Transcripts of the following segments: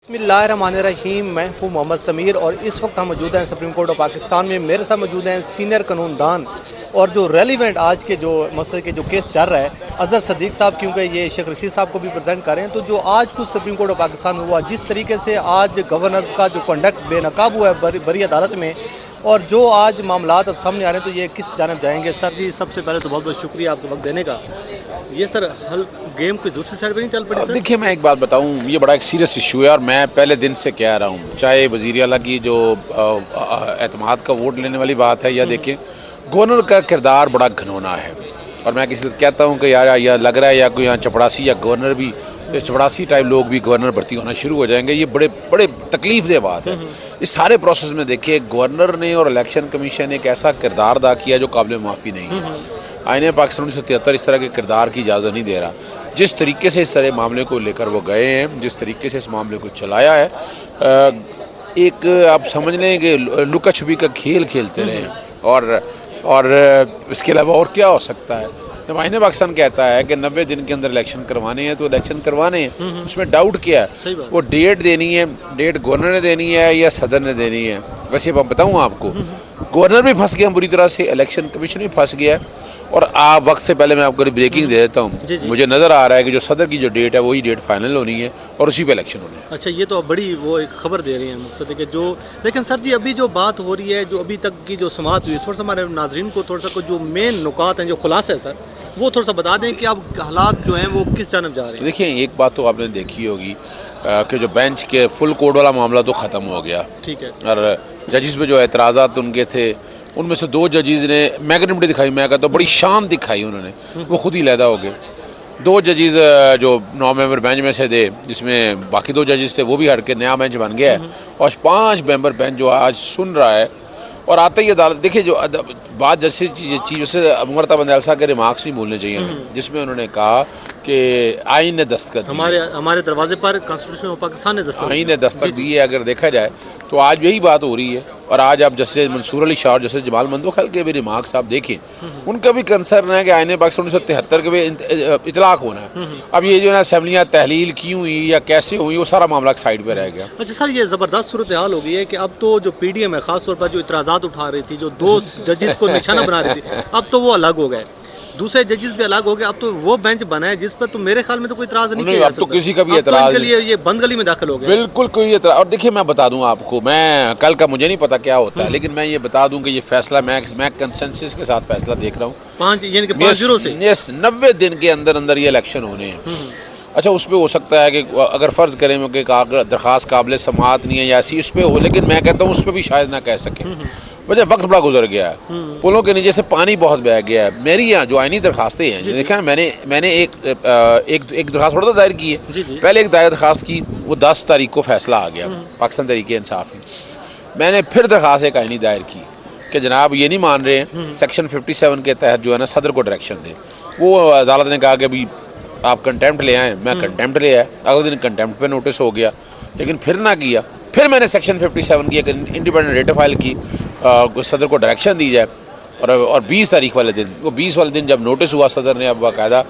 बिस्मिल्लाहिर्रहमानिर्रहीम। मैं हूं मोहम्मद समीर और इस वक्त हम मौजूद हैं सुप्रीम कोर्ट ऑफ पाकिस्तान में। मेरे साथ मौजूद हैं सीनियर कानूनदान और जो रेलिवेंट आज के जो मसले के जो केस चल रहा है अजहर सदीक साहब, क्योंकि ये शेख रशीद साहब को भी प्रेजेंट कर रहे हैं। तो जो आज कुछ सुप्रीम कोर्ट ऑफ पाकिस्तान में हुआ, जिस तरीके से आज गवर्नर्स का जो कंडक्ट बेनकाब हुआ है बरी अदालत में, और जो आज मामलात अब सामने आ रहे हैं, तो ये किस जानब जाएंगे? सर जी, सबसे पहले तो बहुत बहुत शुक्रिया आपको वक्त देने का। ये सर हल गेम कोई दूसरी साइड पर नहीं चल पड़ी सर? देखिए, मैं एक बात बताऊं, ये बड़ा एक सीरियस इशू है और मैं पहले दिन से कह रहा हूं, चाहे वज़ीर आला की जो एतमाद का वोट लेने वाली बात है, या देखें गवर्नर का किरदार बड़ा घिनौना है। और मैं किसी वक्त कहता हूं कि यार यह लग रहा है या कोई यहाँ चपड़ासी या गवर्नर भी, चपड़ासी टाइप लोग भी गवर्नर भर्ती होना शुरू हो जाएंगे। ये बड़े बड़े तकलीफ दे बात है। इस सारे प्रोसेस में देखिए, गवर्नर ने और इलेक्शन कमीशन ने एक ऐसा किरदार अदा किया जो काबिल माफ़ी नहीं है। आईने पाकिस्तान 1973 इस तरह के किरदार की इजाज़त नहीं दे रहा। जिस तरीके से इस सारे मामले को लेकर वो गए हैं, जिस तरीके से इस मामले को चलाया है, एक आप समझ लें कि लुका छुपी का खेल खेलते रहे हैं। और इसके अलावा और क्या हो सकता है? जब आईने पाकिस्तान कहता है कि 90 दिन के अंदर इलेक्शन करवाने हैं, तो इलेक्शन करवाने हैं, उसमें डाउट क्या है? वो डेट देनी है, डेट गवर्नर ने देनी है या सदर ने देनी है? वैसे मैं बताऊँ आपको, गवर्नर भी फंस गया बुरी तरह से, इलेक्शन कमीशन भी फंस गया है। और आप वक्त से पहले मैं आपको ब्रेकिंग दे देता हूँ, मुझे नज़र आ रहा है कि जो सदर की जो डेट है वही डेट फाइनल होनी है और उसी पे इलेक्शन होने हैं। अच्छा, ये तो बड़ी वो एक खबर दे रही है मकसद है कि जो, लेकिन सर जी अभी जो बात हो रही है, जो अभी तक की जो समाअत हुई, थोड़ा सा हमारे नाजरीन को थोड़ा सा जो मेन नुकात हैं, जो खुलासा है सर, वो थोड़ा सा बता दें कि अब हालात जो हैं वो किस जानब जा रहे हैं। देखिए, एक बात तो आपने देखी होगी कि जो बेंच के फुल कोड वाला मामला तो ख़त्म हो गया, ठीक है, और जजिस पे जो एतराज़ात उनके थे, उनमें से 2 जजीज़ ने मैग्निफिसेंट दिखाई, मैं कहता हूँ बड़ी शान दिखाई उन्होंने, वो खुद ही लैदा हो गए। 2 जजीज़ जो 9 मेंबर बेंच में से थे, जिसमें बाकी 2 जजीज़ थे, वो भी हट के नया बेंच बन गया है, और 5 मेंबर बेंच जो आज सुन रहा है। और आते ही अदालत, देखिए जो बात जैसे चीज़ों से अमरता बंदयाल साहब के रिमार्क्स नहीं भूलने चाहिए, जिसमें उन्होंने कहा कि आइन ने दस्तखत हमारे दरवाजे पर कॉन्स्टिट्यूशन ऑफ पाकिस्तान ने दस्तखत, आइन ने दस्तखत दी है। अगर देखा जाए तो आज यही बात हो रही है। और आज आप जस्टिस मंसूर अली शाह और जस्टिस जमाल मंदोखल के भी रिमार्क्स आप देखें, उनका भी कंसर्न है कि आइन पाकिस्तान 1973 के भी इतलाक होना है। अब ये जो है असेंबलियाँ तहलील क्यों हुई या कैसे हुई, वो सारा मामला साइड पर रह गया। अच्छा सर, ये ज़बरदस्त सूरत हाल हो गई है कि अब तो जो PDM है, ख़ास तौर पर जो इतराज़ात उठा रही थी, जो 2 जजेस को निशाना बना रही थी, अब तो वो अलग हो गए, दूसरे जजेस भी अलग हो गए। अब तो वो बेंच बना है जिस पर तो मेरे ख्याल में तो कोई इतराज़ नहीं किया, अब तो किसी का भी इतराज़ नहीं, ये बंद गली में दाखिल हो गए, बिल्कुल कोई इतराज़। और देखिए, मैं बता दूं आपको, मैं कल का मुझे नहीं पता क्या होता है, लेकिन मैं ये बता दूं कि ये फैसला मैं कंसेंसस के साथ फैसला देख रहा हूँ, 5-0 से 90 दिन के अंदर अंदर ये इलेक्शन होने हैं। अच्छा, उस पर हो सकता है कि अगर फ़र्ज़ करें कि दरख्वास्त काबिल समाअत नहीं है या ऐसी, उस पर हो, लेकिन मैं कहता हूँ उस पर भी शायद ना कह सकें। वजह वक्त बड़ा गुजर गया है, पुलों के नीचे से पानी बहुत बह गया है। मेरी यहाँ जो आइनी दरखास्तें हैं, देखा मैंने एक दरखास्त थोड़ा सा दायर की है। पहले एक दायर दरखास्त की, वो 10 तारीख को फैसला आ गया पाकिस्तान तहरीक इंसाफ में। मैंने फिर दरखास्त एक आइनी दायर की कि जनाब ये नहीं मान रहे हैं, सेक्शन 57 के तहत जो है ना सदर को डायरेक्शन दें। वो अदालत ने कहा कि अभी आप कंटेम्प्ट ले आएँ। मैं कंटेम्प्ट ले आया, अगले दिन कंटेम्प्ट पे नोटिस हो गया, लेकिन फिर ना किया। फिर मैंने सेक्शन 57 की एक इंडिपेंडेंट रेट फाइल की, सदर को डायरेक्शन दी जाए। और 20 तारीख वाले दिन, वो 20 वाले दिन जब नोटिस हुआ, सदर ने अब बाकायदा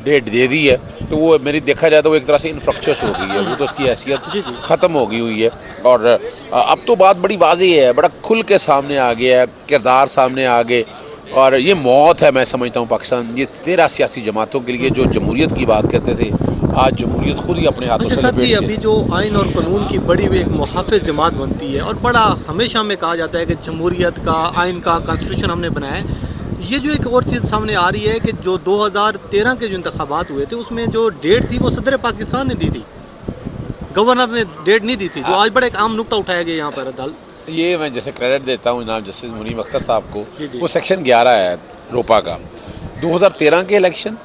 डेट दे दी है, तो वो मेरी देखा जाए तो वो एक तरह से इनफ्रक्चुअस हो गई है, वो तो उसकी हैसियत ख़त्म हो गई हुई है। और अब तो बात बड़ी वाज़ेह है, बड़ा खुल के सामने आ गया है, किरदार सामने आ गए। और ये मौत है, मैं समझता हूँ पाकिस्तान, ये 13 सियासी जमातों के लिए जो जमहूरियत की बात करते थे, आज जमहूरियत खुद ही अपने हाथों से लपेट। अभी जो आइन और कानून की बड़ी एक मुहाफिज जमात बनती है, और बड़ा हमेशा हमें कहा जाता है कि जमहूरियत का, आइन का, कॉन्स्टिट्यूशन हमने बनाया है। ये जो एक और चीज़ सामने आ रही है कि जो 2013 के जो इंतखाबात हुए थे, उसमें जो डेट थी वो सदर पाकिस्तान ने दी थी, गवर्नर ने डेट नहीं दी थी, जो आज बड़ा एक आम नुक्ता उठाया गया यहाँ पर अदालत। ये मैं जैसे क्रेडिट देता हूँ जनाब जस्टिस मुनीम अख्तर साहब को, वो सेक्शन 11 है रोपा का, 2013 के इलेक्शन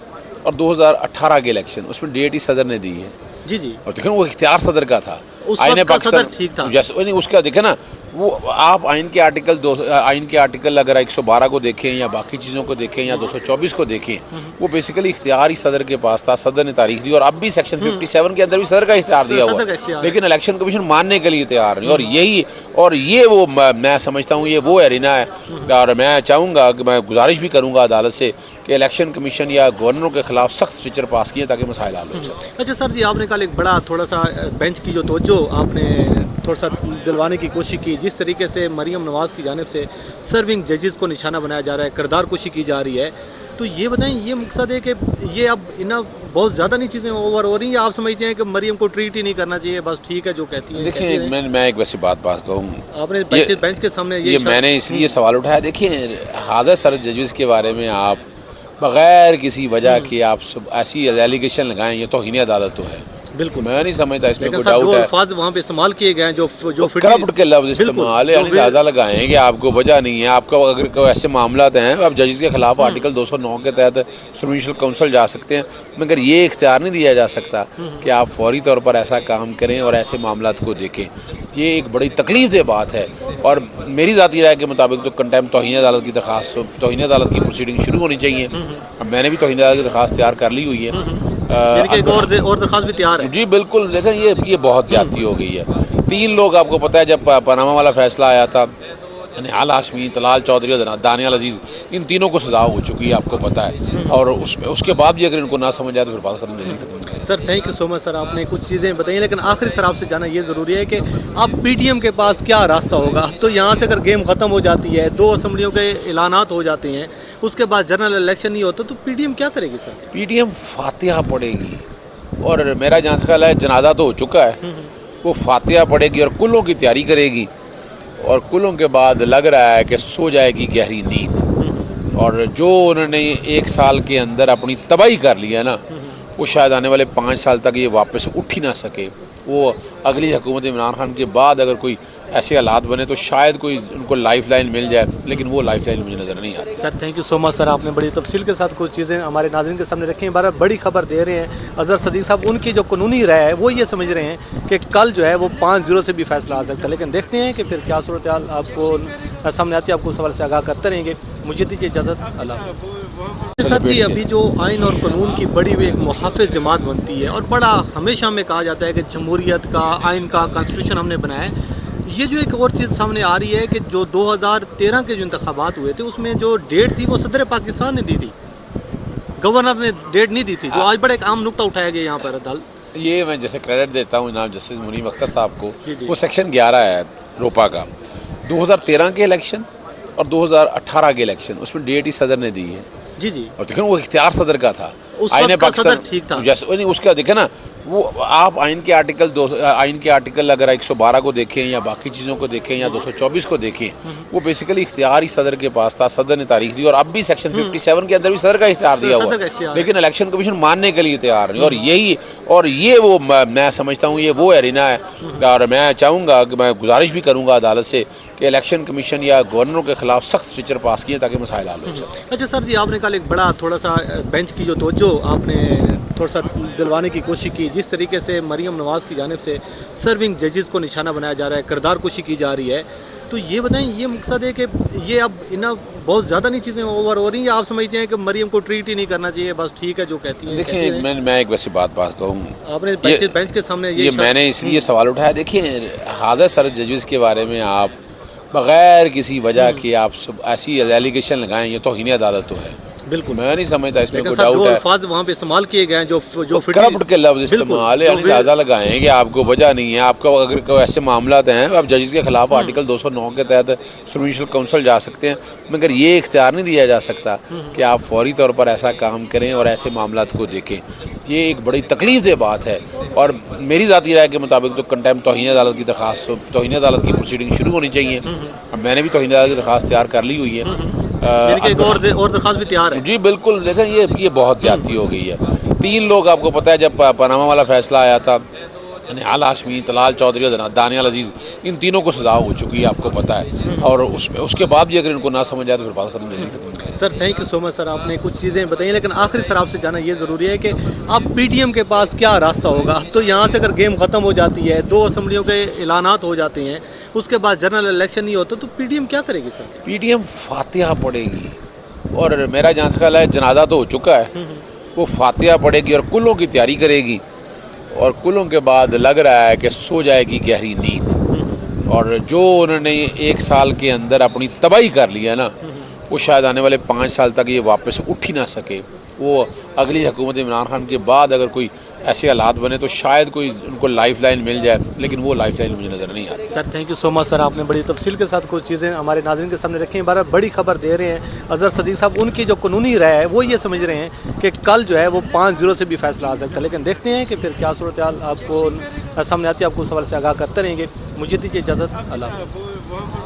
और 2018 के इलेक्शन, उसमें डेट ही सदर ने दी है। और देखें वो इख्तियार सदर का था, आइन पाकिस्तान ठीक था। जैसे नहीं उसका देखे ना, वो आप आइन के आर्टिकल अगर 112 को देखें या बाकी चीज़ों को देखें या 224 को देखें, वो बेसिकली इख्तियार ही सदर के पास था, सदर ने तारीख दी। और अब भी सेक्शन 57 के अंदर भी सदर का इख्तियार दिया हुआ है, लेकिन इलेक्शन कमीशन मानने के लिए तैयार नहीं। और ये वो मैं समझता हूँ ये वो एरिना है। और मैं चाहूँगा कि मैं गुजारिश भी करूँगा अदालत से कि इलेक्शन कमीशन या गवर्नरों के खिलाफ सख्त स्ट्रिक्चर पास किए ताकि मसाइल हल हो सके। अच्छा सर जी, आपने कल एक बड़ा थोड़ा सा बेंच की जो तवज्जो आपने थोड़ा सा दिलवाने की कोशिश की, जिस तरीके से मरीम नवाज़ की जानिब से सर्विंग जजेस को निशाना बनाया जा रहा है, किरदार कुशी की जा रही है, तो ये बताएं ये मकसद है कि ये अब इन्ना बहुत ज़्यादा नहीं चीज़ें ओवर हो रही हैं, या आप समझते हैं कि मरीम को ट्रीट ही नहीं करना चाहिए, बस ठीक है जो कहती है? देखिए मैं एक वैसी बात कहूँ, आपने बेंच के सामने ये मैंने इसलिए सवाल उठाया। देखिए हादर सर जजेस के बारे में आप बग़ैर किसी वजह के आप सब ऐसी एलिगेशन लगाएं, ये तौहीन अदालत तो है। बिल्कुल, मैं नहीं समझता इसमें कोई सर डाउट है। अल्फाज वहाँ पे इस्तेमाल किए गए हैं जो करप्ट के लफ्ज़ इस्तेमाल है, अंदाज़ा लगाएं कि आपको वजह नहीं है। आपको अगर कोई ऐसे मामला हैं, आप जजेस के खिलाफ आर्टिकल 209 के तहत जुडिशल काउंसिल जा सकते हैं, मगर ये इख्तियार नहीं दिया जा सकता कि आप फौरी तौर पर ऐसा काम करें और ऐसे मामला को देखें। ये एक बड़ी तकलीफ़देह बात है, और मेरी ज़ाती राय के मुताबिक तो कंटेम्प्ट तौहीन अदालत की दरख्वास्त, तौहीन अदालत की प्रोसीडिंग शुरू होनी चाहिए। मैंने भी तौहीन अदालत की दरख्वास्त तैयार कर ली हुई है, एक और दरख्वास्त भी तैयार है। जी बिल्कुल। देखें ये बहुत ज़्यादती हो गई है। 3 लोग आपको पता है, जब पनामा वाला फैसला आया था, निहाल हाशमी, तलाल चौधरी और दानियाल अजीज़, इन तीनों को सज़ा हो चुकी है, आपको पता है, और उसके बाद भी अगर इनको ना समझ आए तो फिर बात खत्म नहीं। Sir thank you so much sir, आपने कुछ चीज़ें बताई, लेकिन आखिरी फिर आपसे जाना ये ज़रूरी है कि अब पीटीएम के पास क्या रास्ता होगा। अब तो यहाँ से अगर गेम ख़त्म हो जाती है, 2 असम्बलियों के ऐलानात हो जाते हैं, उसके बाद जनरल इलेक्शन नहीं होता, तो पीटीएम क्या करेगी सर? पीटीएम फातिहा पड़ेगी, और मेरा जहाँ ख्याल है जनाजा तो हो चुका है, वो फातिहा पड़ेगी और कुलों की तैयारी करेगी, और कुलों के बाद लग रहा है कि सो जाएगी गहरी नींद। और जो उन्होंने 1 साल के अंदर अपनी तबाही कर लिया ना, वो शायद आने वाले 5 साल तक ये वापस उठ ही ना सके। वो अगली हुकूमत इमरान खान के बाद अगर कोई ऐसे हालात बने तो शायद कोई उनको लाइफ लाइन मिल जाए, लेकिन वो लाइफ लाइन मुझे नज़र नहीं आती। Sir thank you so much sir, आपने बड़ी तफसील के साथ कुछ चीज़ें हमारे नाज़रीन के सामने रखी हैं। बार बड़ी खबर दे रहे हैं अजहर सदीक साहब, उनकी जो कानूनी राय है वो ये समझ रहे हैं कि कल जो है वो 5-0 से भी फैसला आ सकता है, लेकिन देखते हैं कि फिर क्या सूरत हाल आपको सामने आती है। आपको उस सवाल से आगाह करते रहेंगे। मुझे दीजिए इजाज़त, अल्लाह। सर जी, अभी जो आइन और कानून की बड़ी एक मुहाफ़िज़ जमात बनती है, और बड़ा हमेशा हमें कहा जाता है कि जमहूरियत का, आइन का, कॉन्स्टिट्यूशन हमने बनाया है, ये जो एक और चीज़ सामने आ रही है कि जो 2013 के जो इंतखाबात हुए थे, उसमें जो डेट थी वो सदर पाकिस्तान ने दी थी, गवर्नर ने डेट नहीं दी थी, जो आज बड़ा एक आम नुक्ता उठाया गया यहाँ पर अदालत। ये मैं जैसे क्रेडिट देता हूँ जनाब जस्टिस मुनीम अख्तर साहब को, वो सेक्शन 11 है रोपा का, 2013 के इलेक्शन और 2018 के इलेक्शन, उसमें डेट ही सदर ने दी है। जी जी, और देखें वो इख्तियार सदर का था, आइन पाकिस्तान ठीक था, जैसे नहीं उसका देखे ना, वो आप आइन के आर्टिकल अगर 112 को देखें या बाकी चीज़ों को देखें या 224 को देखें, वो बेसिकली इख्तियार ही सदर के पास था, सदर ने तारीख दी, और अब भी सेक्शन 57 के अंदर भी सदर का इख्तियार दिया हुआ है, लेकिन इलेक्शन कमीशन मानने के लिए तैयार नहीं। और ये वो मैं समझता हूँ ये वो एरिना है, और मैं चाहूँगा कि मैं गुजारिश भी करूँगा अदालत से कि इलेक्शन कमीशन या गवर्नरों के खिलाफ सख्त स्ट्रिक्चर पास किए ताकि मसाइल हल हो सके। अच्छा सर जी, आपने कल एक बड़ा थोड़ा सा बेंच की जो तवज्जो आपने थोड़ा सा दिलवाने की कोशिश की, जिस तरीके से मरीम नवाज़ की जानिब से सर्विंग जजेस को निशाना बनाया जा रहा है, किरदार कुशी की जा रही है, तो ये बताएं ये मकसद है कि ये अब इन्ना बहुत ज़्यादा नहीं चीज़ें ओवर हो रही हैं, या आप समझते हैं कि मरीम को ट्रीट ही नहीं करना चाहिए, बस ठीक है जो कहती है? देखिए मैं एक वैसी बात कहूँ, आपने बेंच के सामने ये मैंने इसलिए सवाल उठाया। देखिए हादर सर जजेस के बारे में आप बग़ैर किसी वजह के आप सब ऐसी एलिगेशन लगाएं, ये तौहीन अदालत तो है। बिल्कुल, मैं नहीं समझता इसमें कोई सर डाउट है। अल्फाज वहाँ पे इस्तेमाल किए गए हैं जो करप्ट के लफ्ज़ इस्तेमाल है, अंदाज़ा लगाएं कि आपको वजह नहीं है। आपको अगर कोई ऐसे मामला हैं, आप जजेस के खिलाफ आर्टिकल 209 के तहत जुडिशल काउंसिल जा सकते हैं, मगर ये इख्तियार नहीं दिया जा सकता कि आप फौरी तौर पर ऐसा काम करें और ऐसे मामला को देखें। ये एक बड़ी तकलीफ़देह बात है, और मेरी ज़ाती राय के मुताबिक तो कंटेम्प्ट तौहीन अदालत की दरख्वास्त, तौहीन अदालत की प्रोसीडिंग शुरू होनी चाहिए। मैंने भी तौहीन अदालत की दरख्वास्त तैयार कर ली हुई है, एक और दरख्वास्त भी तैयार है। जी बिल्कुल। देखें ये बहुत ज़्यादती हो गई है। 3 लोग आपको पता है, जब पनामा वाला फैसला आया था, निहाल हाशमी, तलाल चौधरी और दानियाल अजीज़, इन तीनों को सज़ा हो चुकी है, आपको पता है, और उसके बाद भी अगर इनको ना समझ आए तो फिर बात खत्म नहीं। Sir thank you so much sir, आपने कुछ चीज़ें बताई, लेकिन आखिरी फिर आपसे जाना ये ज़रूरी है कि अब पीटीएम के पास क्या रास्ता होगा। अब तो यहाँ से अगर गेम ख़त्म हो जाती है, 2 असम्बलियों के ऐलानात हो जाते हैं, उसके बाद जनरल इलेक्शन नहीं होता, तो पीटीएम क्या करेगी सर? पीटीएम फातिहा पड़ेगी, और मेरा जहाँ ख्याल है जनाजा तो हो चुका है, वो फातिहा पड़ेगी और कुलों की तैयारी करेगी, और कुलों के बाद लग रहा है कि सो जाएगी गहरी नींद। और जो उन्होंने 1 साल के अंदर अपनी तबाही कर लिया ना, वो शायद आने वाले 5 साल तक ये वापस उठ ही ना सके। वो अगली हुकूमत इमरान खान के बाद अगर कोई ऐसे हालात बने तो शायद कोई उनको लाइफ लाइन मिल जाए, लेकिन वो लाइफ लाइन मुझे नज़र नहीं आती। Sir thank you so much sir, आपने बड़ी तफसील के साथ कुछ चीज़ें हमारे नाज़रीन के सामने रखी हैं। बार बड़ी खबर दे रहे हैं अजहर सदीक साहब, उनकी जो कानूनी राय है वो ये समझ रहे हैं कि कल जो है वो 5-0 से भी फैसला आ सकता है, लेकिन देखते हैं कि फिर क्या सूरत हाल आपको सामने आती है। आपको उस सवाल से आगाह करते रहेंगे। मुझे दीजिए इजाज़त, अल्लाह हाफ़िज़।